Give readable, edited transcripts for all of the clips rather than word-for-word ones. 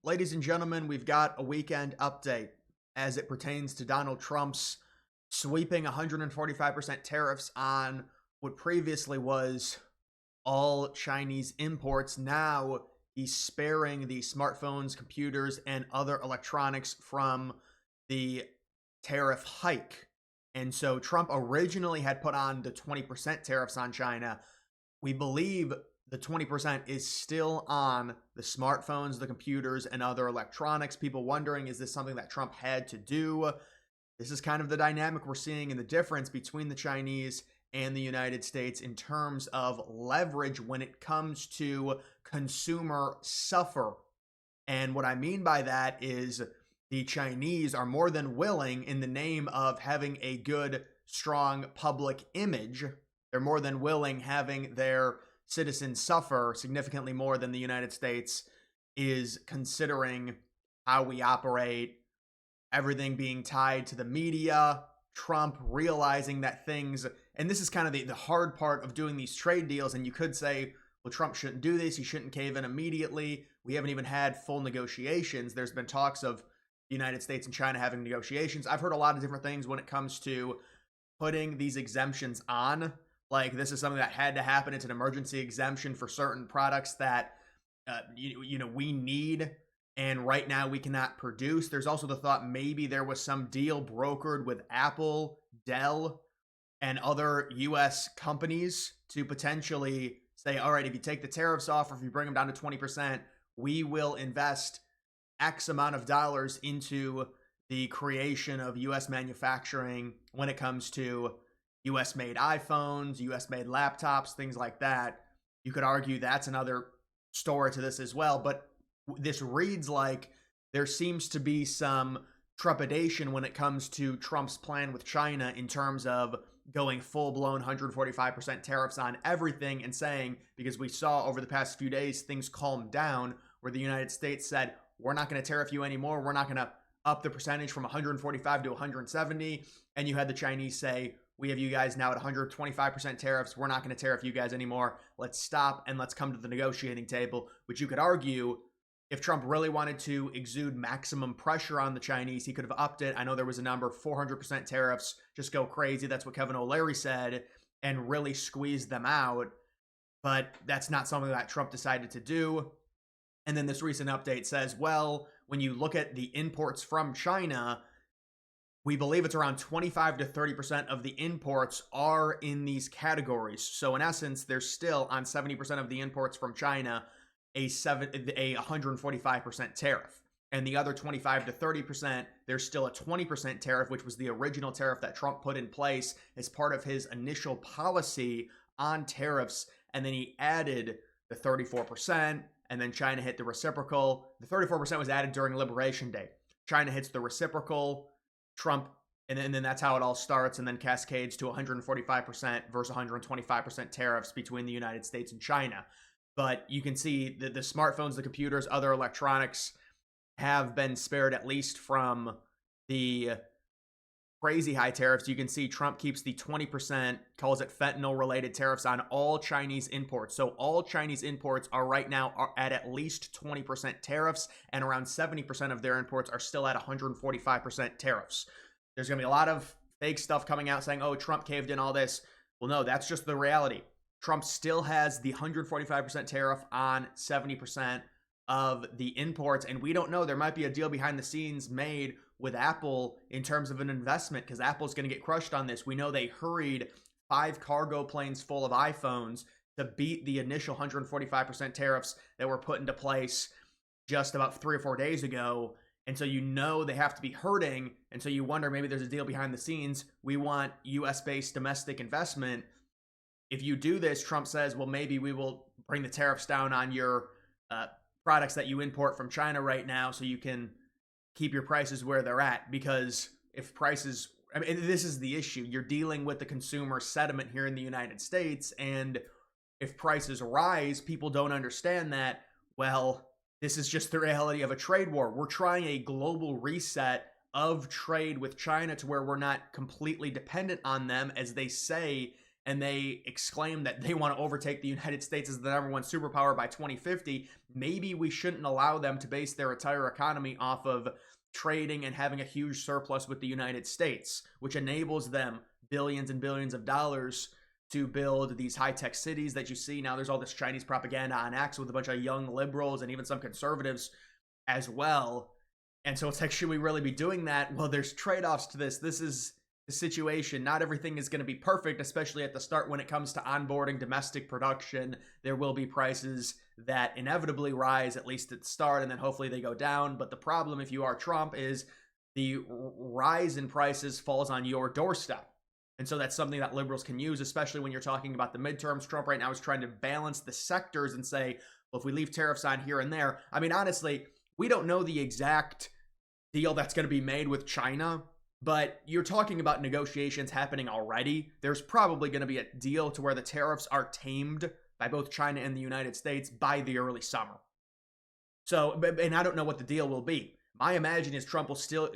ladies and gentlemen, we've got a weekend update as it pertains to Donald Trump's sweeping 145% tariffs on what previously was all Chinese imports. Now he's sparing the smartphones, computers, and other electronics from the tariff hike. And so Trump originally had put on the 20% tariffs on China. We believe the 20% is still on the smartphones, the computers, and other electronics. People wondering, is this something that Trump had to do? This is kind of the dynamic we're seeing and the difference between the Chinese and the United States in terms of leverage when it comes to consumer suffer. And what I mean by that is the Chinese are more than willing, in the name of having a good, strong public image, they're more than willing having their citizens suffer significantly more than the United States is, considering how we operate, everything being tied to the media, Trump realizing that things, and this is kind of the hard part of doing these trade deals, and you could say, well, Trump shouldn't do this, he shouldn't cave in immediately. We haven't even had full negotiations. There's been talks of the United States and China having negotiations. I've heard a lot of different things when it comes to putting these exemptions on. Like, this is something that had to happen. It's an emergency exemption for certain products that we need, and right now we cannot produce. There's also the thought maybe there was some deal brokered with Apple, Dell, and other U.S. companies to potentially say, all right, if you take the tariffs off, or if you bring them down to 20%, we will invest X amount of dollars into the creation of U.S. manufacturing when it comes to U.S. made iPhones, U.S. made laptops, things like that. You could argue that's another story to this as well, but this reads like there seems to be some trepidation when it comes to Trump's plan with China in terms of going full-blown 145% tariffs on everything, and saying, because we saw over the past few days things calmed down where the United States said, we're not going to tariff you anymore, we're not going to up the percentage from 145 to 170, and you had the Chinese say, we have you guys now at 125% tariffs, we're not going to tariff you guys anymore, let's stop and let's come to the negotiating table. Which you could argue, if Trump really wanted to exude maximum pressure on the Chinese, he could have upped it. I know there was a number, 400% tariffs, just go crazy, that's what Kevin O'Leary said, and really squeeze them out. But that's not something that Trump decided to do. And then this recent update says, well, when you look at the imports from China, we believe it's around 25 to 30% of the imports are in these categories. So in essence, there's still, on 70% of the imports from China, a 145% tariff. And the other 25 to 30%, there's still a 20% tariff, which was the original tariff that Trump put in place as part of his initial policy on tariffs. And then he added the 34%, and then China hit the reciprocal. The 34% was added during Liberation Day. China hits the reciprocal, Trump, and then that's how it all starts, and then cascades to 145% versus 125% tariffs between the United States and China. But you can see that the smartphones, the computers, other electronics have been spared at least from the crazy high tariffs. You can see Trump keeps the 20%, calls it fentanyl-related tariffs on all Chinese imports. So all Chinese imports are right now at least 20% tariffs, and around 70% of their imports are still at 145% tariffs. There's going to be a lot of fake stuff coming out saying, oh, Trump caved in all this. Well, no, that's just the reality. Trump still has the 145% tariff on 70% of the imports, and we don't know. There might be a deal behind the scenes made with Apple in terms of an investment, because Apple's going to get crushed on this. We know they hurried 5 cargo planes full of iPhones to beat the initial 145% tariffs that were put into place just about 3 or 4 days ago. And so you know they have to be hurting, and so you wonder, maybe there's a deal behind the scenes. We want US-based domestic investment. If you do this, Trump says, well, maybe we will bring the tariffs down on your products that you import from China right now so you can keep your prices where they're at. Because if prices, I mean, this is the issue. You're dealing with the consumer sentiment here in the United States, and if prices rise, people don't understand that, well, this is just the reality of a trade war. We're trying a global reset of trade with China to where we're not completely dependent on them, as they say and they exclaim that they want to overtake the United States as the #1 superpower by 2050, maybe we shouldn't allow them to base their entire economy off of trading and having a huge surplus with the United States, which enables them billions and billions of dollars to build these high-tech cities that you see. Now there's all this Chinese propaganda on X with a bunch of young liberals and even some conservatives as well. And so it's like, should we really be doing that? Well, there's trade-offs to this. This is the situation. Not everything is going to be perfect, especially at the start when it comes to onboarding domestic production. There will be prices that inevitably rise, at least at the start, and then hopefully they go down. But the problem, if you are Trump, is the rise in prices falls on your doorstep. And so that's something that liberals can use, especially when you're talking about the midterms. Trump right now is trying to balance the sectors and say, well, if we leave tariffs on here and there, I mean, honestly, we don't know the exact deal that's going to be made with China, but you're talking about negotiations happening already. There's probably going to be a deal to where the tariffs are tamed by both China and the United States by the early summer. So, and I don't know what the deal will be. I imagine that Trump will still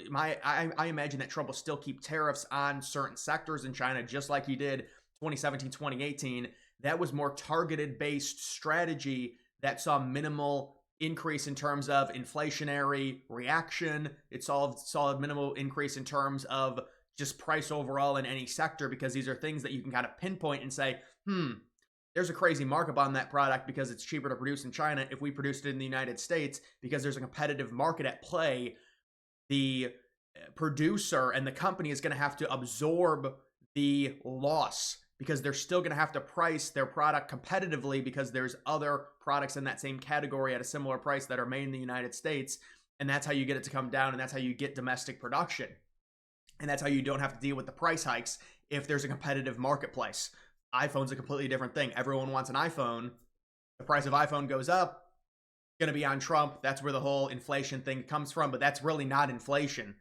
keep tariffs on certain sectors in China, just like he did 2017, 2018. That was more targeted based strategy that saw minimal increase in terms of inflationary reaction. It saw a minimal increase in terms of just price overall in any sector, because these are things that you can kind of pinpoint and say, there's a crazy markup on that product because it's cheaper to produce in China if we produced it in the United States, because there's a competitive market at play. The producer and the company is going to have to absorb the loss, because they're still going to have to price their product competitively, because there's other products in that same category at a similar price that are made in the United States. And that's how you get it to come down, and that's how you get domestic production. And that's how you don't have to deal with the price hikes if there's a competitive marketplace. iPhone's a completely different thing. Everyone wants an iPhone. The price of iPhone goes up, going to be on Trump. That's where the whole inflation thing comes from, but that's really not inflation.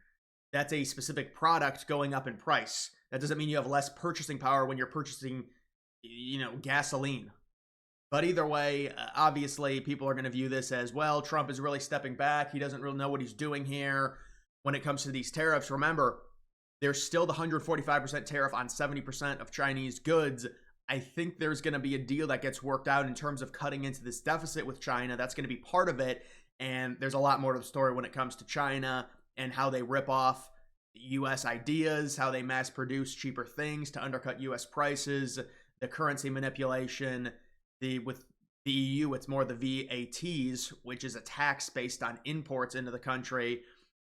That's a specific product going up in price. That doesn't mean you have less purchasing power when you're purchasing, gasoline. But either way, obviously, people are going to view this as, well, Trump is really stepping back. He doesn't really know what he's doing here when it comes to these tariffs. Remember, there's still the 145% tariff on 70% of Chinese goods. I think there's going to be a deal that gets worked out in terms of cutting into this deficit with China. That's going to be part of it. And there's a lot more to the story when it comes to China and how they rip off U.S. ideas, how they mass produce cheaper things to undercut U.S. prices, the currency manipulation. With the EU, it's more the VATs, which is a tax based on imports into the country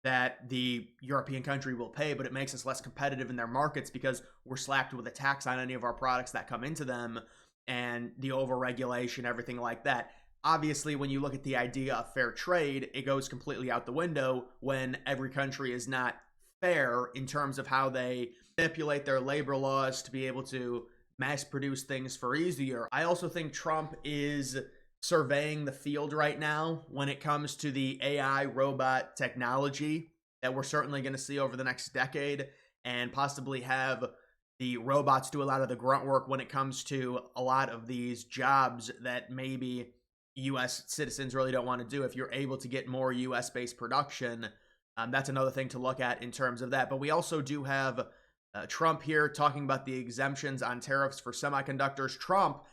that the European country will pay, but it makes us less competitive in their markets because we're slapped with a tax on any of our products that come into them, and the overregulation, everything like that. Obviously, when you look at the idea of fair trade, it goes completely out the window when every country is not fair in terms of how they manipulate their labor laws to be able to mass produce things for easier. I also think Trump is surveying the field right now when it comes to the AI robot technology that we're certainly going to see over the next decade, and possibly have the robots do a lot of the grunt work when it comes to a lot of these jobs that maybe U.S. citizens really don't want to do. If you're able to get more U.S.-based production, that's another thing to look at in terms of that. But we also do have Trump here talking about the exemptions on tariffs for semiconductors. Trump,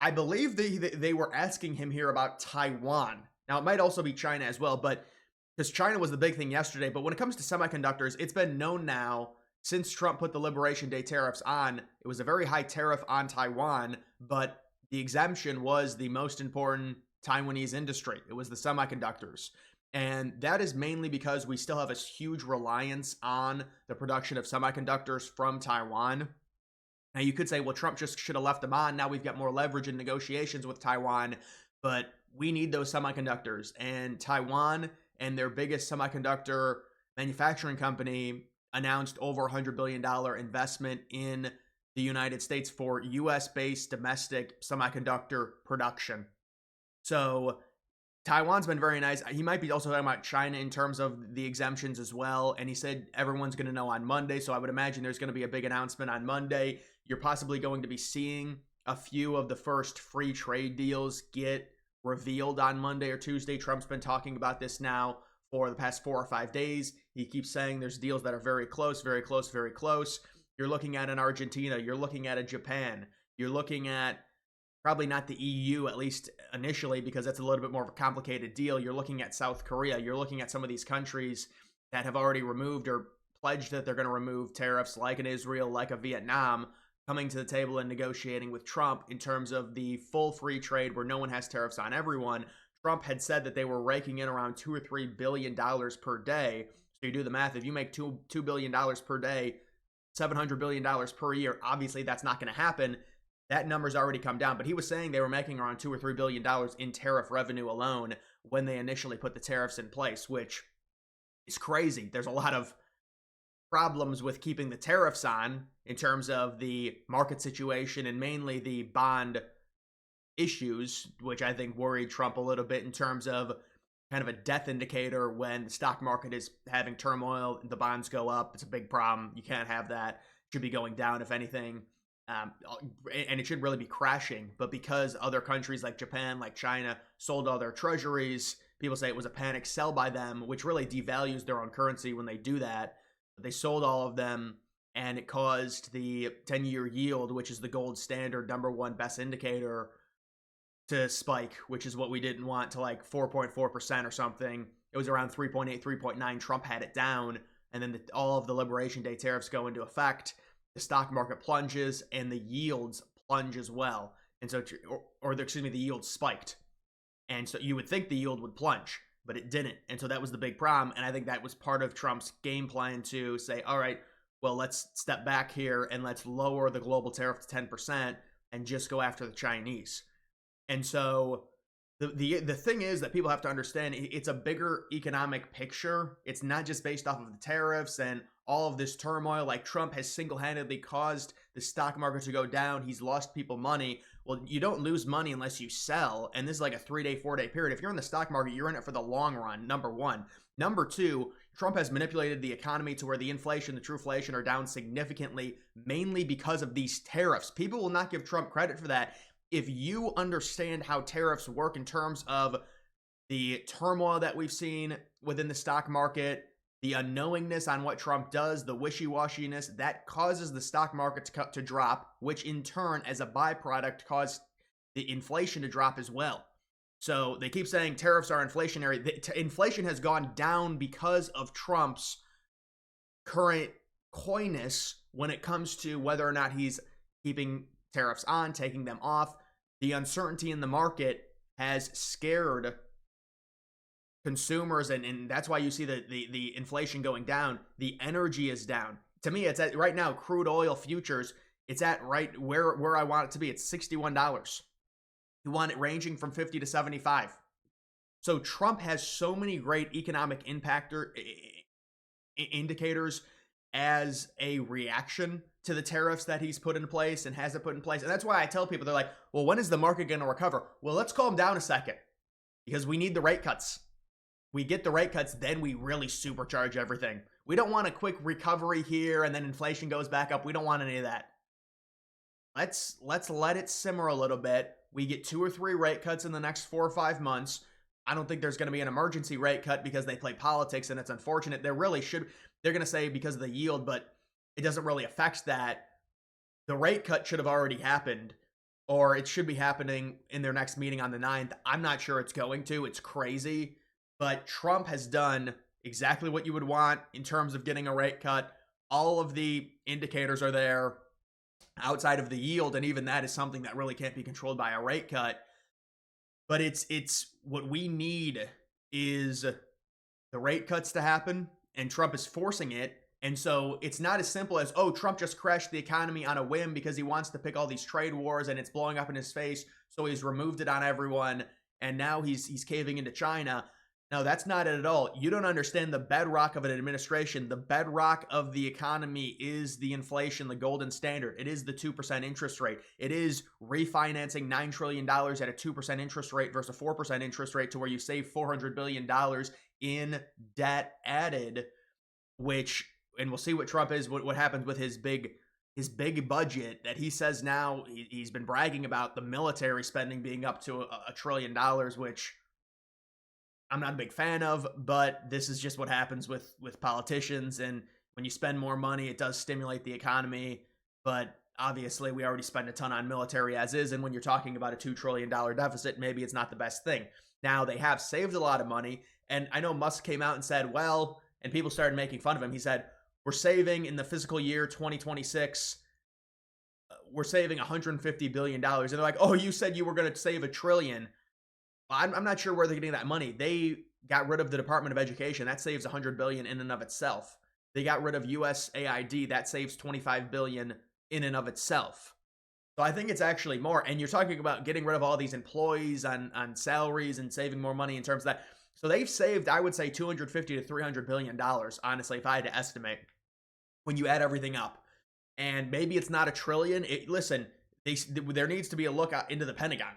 I believe they were asking him here about Taiwan. Now, it might also be China as well, but because China was the big thing yesterday. But when it comes to semiconductors, it's been known now since Trump put the Liberation Day tariffs on. It was a very high tariff on Taiwan, but the exemption was the most important Taiwanese industry. It was the semiconductors. And that is mainly because we still have a huge reliance on the production of semiconductors from Taiwan. Now, you could say, well, Trump just should have left them on. Now we've got more leverage in negotiations with Taiwan, but we need those semiconductors. And Taiwan and their biggest semiconductor manufacturing company announced over $100 billion investment in the United States for U.S.-based domestic semiconductor production. So Taiwan's been very nice. He might be also talking about China in terms of the exemptions as well. And he said everyone's going to know on Monday. So I would imagine there's going to be a big announcement on Monday. You're possibly going to be seeing a few of the first free trade deals get revealed on Monday or Tuesday. Trump's been talking about this now for the past 4 or 5 days. He keeps saying there's deals that are very close, very close, very close. You're looking at an Argentina. You're looking at a Japan. You're looking at probably not the EU, at least initially, because that's a little bit more of a complicated deal. You're looking at South Korea. You're looking at some of these countries that have already removed or pledged that they're going to remove tariffs, like an Israel, like a Vietnam, coming to the table and negotiating with Trump in terms of the full free trade where no one has tariffs on everyone. Trump had said that they were raking in around $2 or $3 billion per day. So you do the math. If you make $2 billion per day, $700 billion per year, obviously that's not going to happen. That number's already come down, but he was saying they were making around $2 or $3 billion in tariff revenue alone when they initially put the tariffs in place, which is crazy. There's a lot of problems with keeping the tariffs on in terms of the market situation and mainly the bond issues, which I think worried Trump a little bit in terms of kind of a death indicator. When the stock market is having turmoil, the bonds go up. It's a big problem. You can't have that. It should be going down, if anything. And it should really be crashing. But because other countries like Japan, like China, sold all their treasuries, people say it was a panic sell by them, which really devalues their own currency when they do that. They sold all of them, and it caused the 10-year yield, which is the gold standard number one best indicator, to spike, which is what we didn't want, to like 4.4% or something. It was around 3.8, 3.9. Trump had it down, and then all of the Liberation Day tariffs go into effect. The stock market plunges, and the yields plunge as well. And so, the yield spiked. And so you would think the yield would plunge, but it didn't. And so that was the big problem. And I think that was part of Trump's game plan to say, all right, well, let's step back here and let's lower the global tariff to 10% and just go after the Chinese. And so the thing is that people have to understand, it's a bigger economic picture. It's not just based off of the tariffs and all of this turmoil. Like, Trump has single-handedly caused the stock market to go down. He's lost people money. Well, you don't lose money unless you sell. And this is like a 3-day, 4-day period. If you're in the stock market, you're in it for the long run, number one. Number two, Trump has manipulated the economy to where the inflation, the trueflation are down significantly, mainly because of these tariffs. People will not give Trump credit for that. If you understand how tariffs work in terms of the turmoil that we've seen within the stock market, the unknowingness on what Trump does, the wishy-washiness, that causes the stock market to drop, which in turn, as a byproduct, caused the inflation to drop as well. So they keep saying tariffs are inflationary. Inflation has gone down because of Trump's current coyness when it comes to whether or not he's keeping tariffs on, taking them off. The uncertainty in the market has scared consumers, and that's why you see the inflation going down. The energy is down. To me, it's at right now, crude oil futures, it's at right where I want it to be. It's $61. You want it ranging from 50 to 75. So Trump has so many great economic indicators as a reaction to the tariffs that he's put in place and has it put in place. And that's why I tell people, they're like, well, when is the market going to recover? Well, let's calm down a second, because we need the rate cuts. We get the rate cuts, then we really supercharge everything. We don't want a quick recovery here and then inflation goes back up. We don't want any of that. Let's let it simmer a little bit. We get 2 or 3 rate cuts in the next 4 or 5 months. I don't think there's going to be an emergency rate cut because they play politics, and it's unfortunate. They're going to say because of the yield, but it doesn't really affect that. The rate cut should have already happened, or it should be happening in their next meeting on the 9th. I'm not sure it's going to. It's crazy. But Trump has done exactly what you would want in terms of getting a rate cut. All of the indicators are there outside of the yield, and even that is something that really can't be controlled by a rate cut. But it's what we need is the rate cuts to happen, and Trump is forcing it. And so it's not as simple as, oh, Trump just crashed the economy on a whim because he wants to pick all these trade wars and it's blowing up in his face, so he's removed it on everyone, and now he's caving into China. No, that's not it at all. You don't understand the bedrock of an administration. The bedrock of the economy is the inflation, the golden standard. It is the 2% interest rate. It is refinancing $9 trillion at a 2% interest rate versus a 4% interest rate, to where you save $400 billion in debt added, which, and we'll see what Trump is, what happens with his big budget that he says now. He's been bragging about the military spending being up to $1 trillion, which I'm not a big fan of, but this is just what happens with politicians. And When you spend more money, it does stimulate the economy, but obviously we already spend a ton on military as is, and when you're talking about a $2 trillion deficit, maybe it's not the best thing. Now, they have saved a lot of money, and I know Musk came out and said, well, and people started making fun of him. He said, we're saving in the fiscal year 2026, we're saving $150 billion. And they're like, oh, you said you were going to save $1 trillion. I'm not sure where they're getting that money. They got rid of the Department of Education. That saves $100 billion in and of itself. They got rid of USAID. That saves $25 billion in and of itself. So I think it's actually more. And you're talking about getting rid of all these employees on salaries and saving more money in terms of that. So they've saved, I would say, $250 to $300 billion, honestly, if I had to estimate, when you add everything up. And maybe it's not $1 trillion. Listen, there needs to be a look into the Pentagon.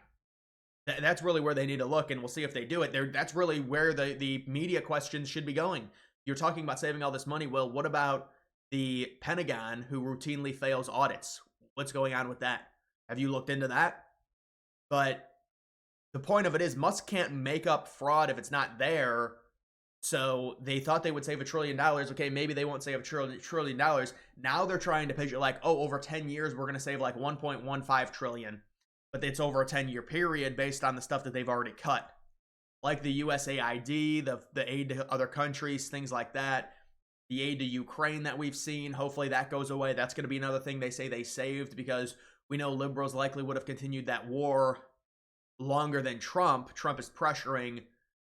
That's really where they need to look, and we'll see if they do it. That's really where the media questions should be going. You're talking about saving all this money. Well, what about the Pentagon, who routinely fails audits? What's going on with that? Have you looked into that? But the point of it is, Musk can't make up fraud if it's not there. So they thought they would save $1 trillion. Okay, maybe they won't save $1 trillion. Now they're trying to picture like, oh, over 10 years, we're going to save like $1.15 trillion. But it's over a 10-year period based on the stuff that they've already cut. Like the USAID, the aid to other countries, things like that. The aid to Ukraine that we've seen, hopefully that goes away. That's going to be another thing they say they saved, because we know liberals likely would have continued that war longer than Trump. Trump is pressuring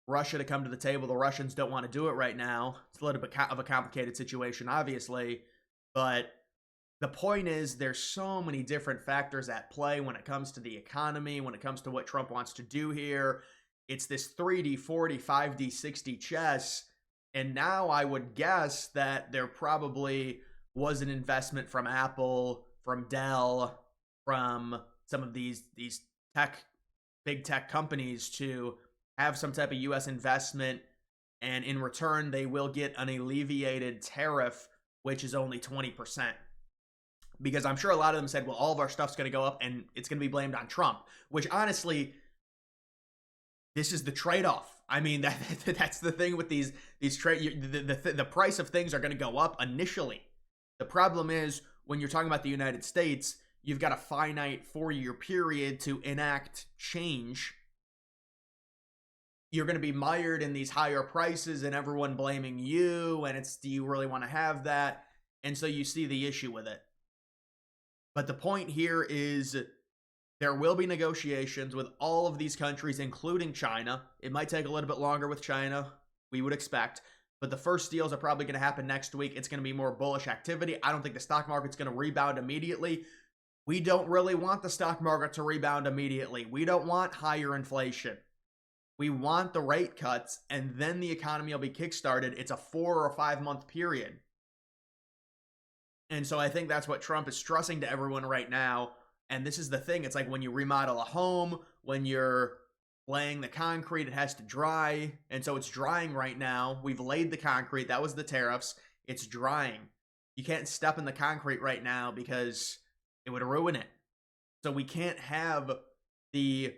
Russia to come to the table. The Russians don't want to do it right now. It's a little bit of a complicated situation, obviously. But the point is, there's so many different factors at play when it comes to the economy, when it comes to what Trump wants to do here. It's this 3D, 4D, 5D, 6D chess. And now I would guess that there probably was an investment from Apple, from Dell, from some of these big tech companies to have some type of U.S. investment. And in return, they will get an alleviated tariff, which is only 20%. Because I'm sure a lot of them said, well, all of our stuff's going to go up and it's going to be blamed on Trump, which honestly, this is the trade-off. I mean, that's the thing with these trade. The price of things are going to go up initially. The problem is, when you're talking about the United States, you've got a finite 4-year period to enact change. You're going to be mired in these higher prices and everyone blaming you, and it's, do you really want to have that? And so you see the issue with it. But the point here is, there will be negotiations with all of these countries, including China. It might take a little bit longer with China, we would expect. But the first deals are probably going to happen next week. It's going to be more bullish activity. I don't think the stock market's going to rebound immediately. We don't really want the stock market to rebound immediately. We don't want higher inflation. We want the rate cuts, and then the economy will be kickstarted. It's a 4 or 5 month period. And so I think that's what Trump is stressing to everyone right now. And this is the thing. It's like when you remodel a home, when you're laying the concrete, it has to dry. And so it's drying right now. We've laid the concrete. That was the tariffs. It's drying. You can't step in the concrete right now because it would ruin it. So we can't have the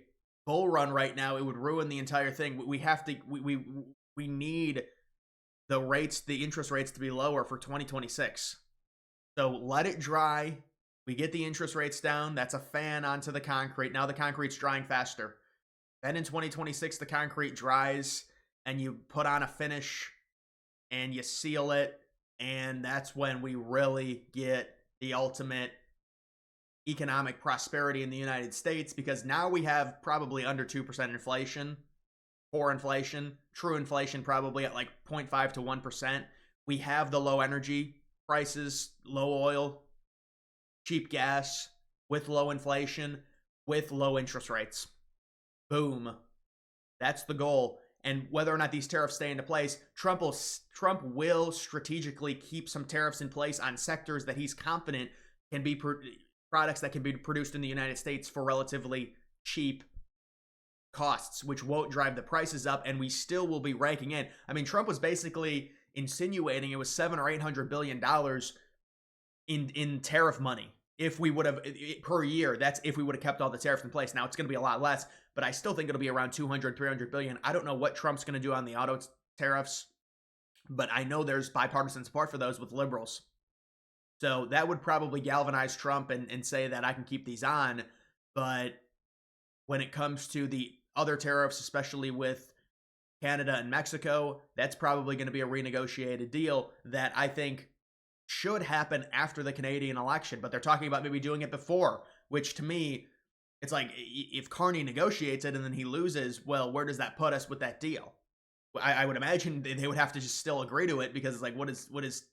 bull run right now. It would ruin the entire thing. We have to, we need the interest rates to be lower for 2026. So let it dry. We get the interest rates down. That's a fan onto the concrete. Now the concrete's drying faster. Then in 2026, the concrete dries and you put on a finish and you seal it. And that's when we really get the ultimate economic prosperity in the United States, because now we have probably under 2% inflation, core inflation, true inflation probably at like 0.5 to 1%. We have the low energy prices, low oil, cheap gas, with low inflation, with low interest rates. Boom. That's the goal. And whether or not these tariffs stay into place, Trump will strategically keep some tariffs in place on sectors that he's confident can be products that can be produced in the United States for relatively cheap costs, which won't drive the prices up, and we still will be raking in. I mean, Trump was basically insinuating it was $700 or $800 billion in tariff money if we would have per year. That's if we would have kept all the tariffs in place. Now it's going to be a lot less, but I still think it'll be around 200, 300 billion. I don't know what Trump's going to do on the auto tariffs. but I know there's bipartisan support for those with liberals. So that would probably galvanize Trump and say that I can keep these on. But when it comes to the other tariffs, especially with Canada and Mexico, that's probably going to be a renegotiated deal that I think should happen after the Canadian election. But they're talking about maybe doing it before, which to me, it's like if Carney negotiates it and then he loses, well, where does that put us with that deal? I would imagine they would have to just still agree to it because it's like, what is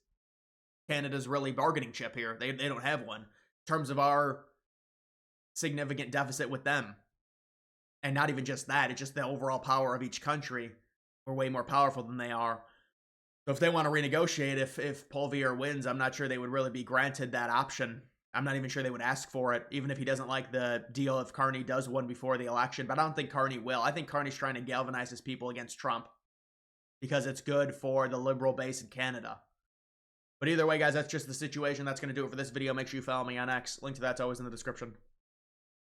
Canada's really bargaining chip here? They don't have one in terms of our significant deficit with them. And not even just that, it's just the overall power of each country. We're way more powerful than they are. So if they want to renegotiate, if Poilievre wins, I'm not sure they would really be granted that option. I'm not even sure they would ask for it, even if he doesn't like the deal if Carney does win before the election. But I don't think Carney will. I think Carney's trying to galvanize his people against Trump because it's good for the liberal base in Canada. But either way, guys, that's just the situation. That's going to do it for this video. Make sure you follow me on X. Link to that's always in the description.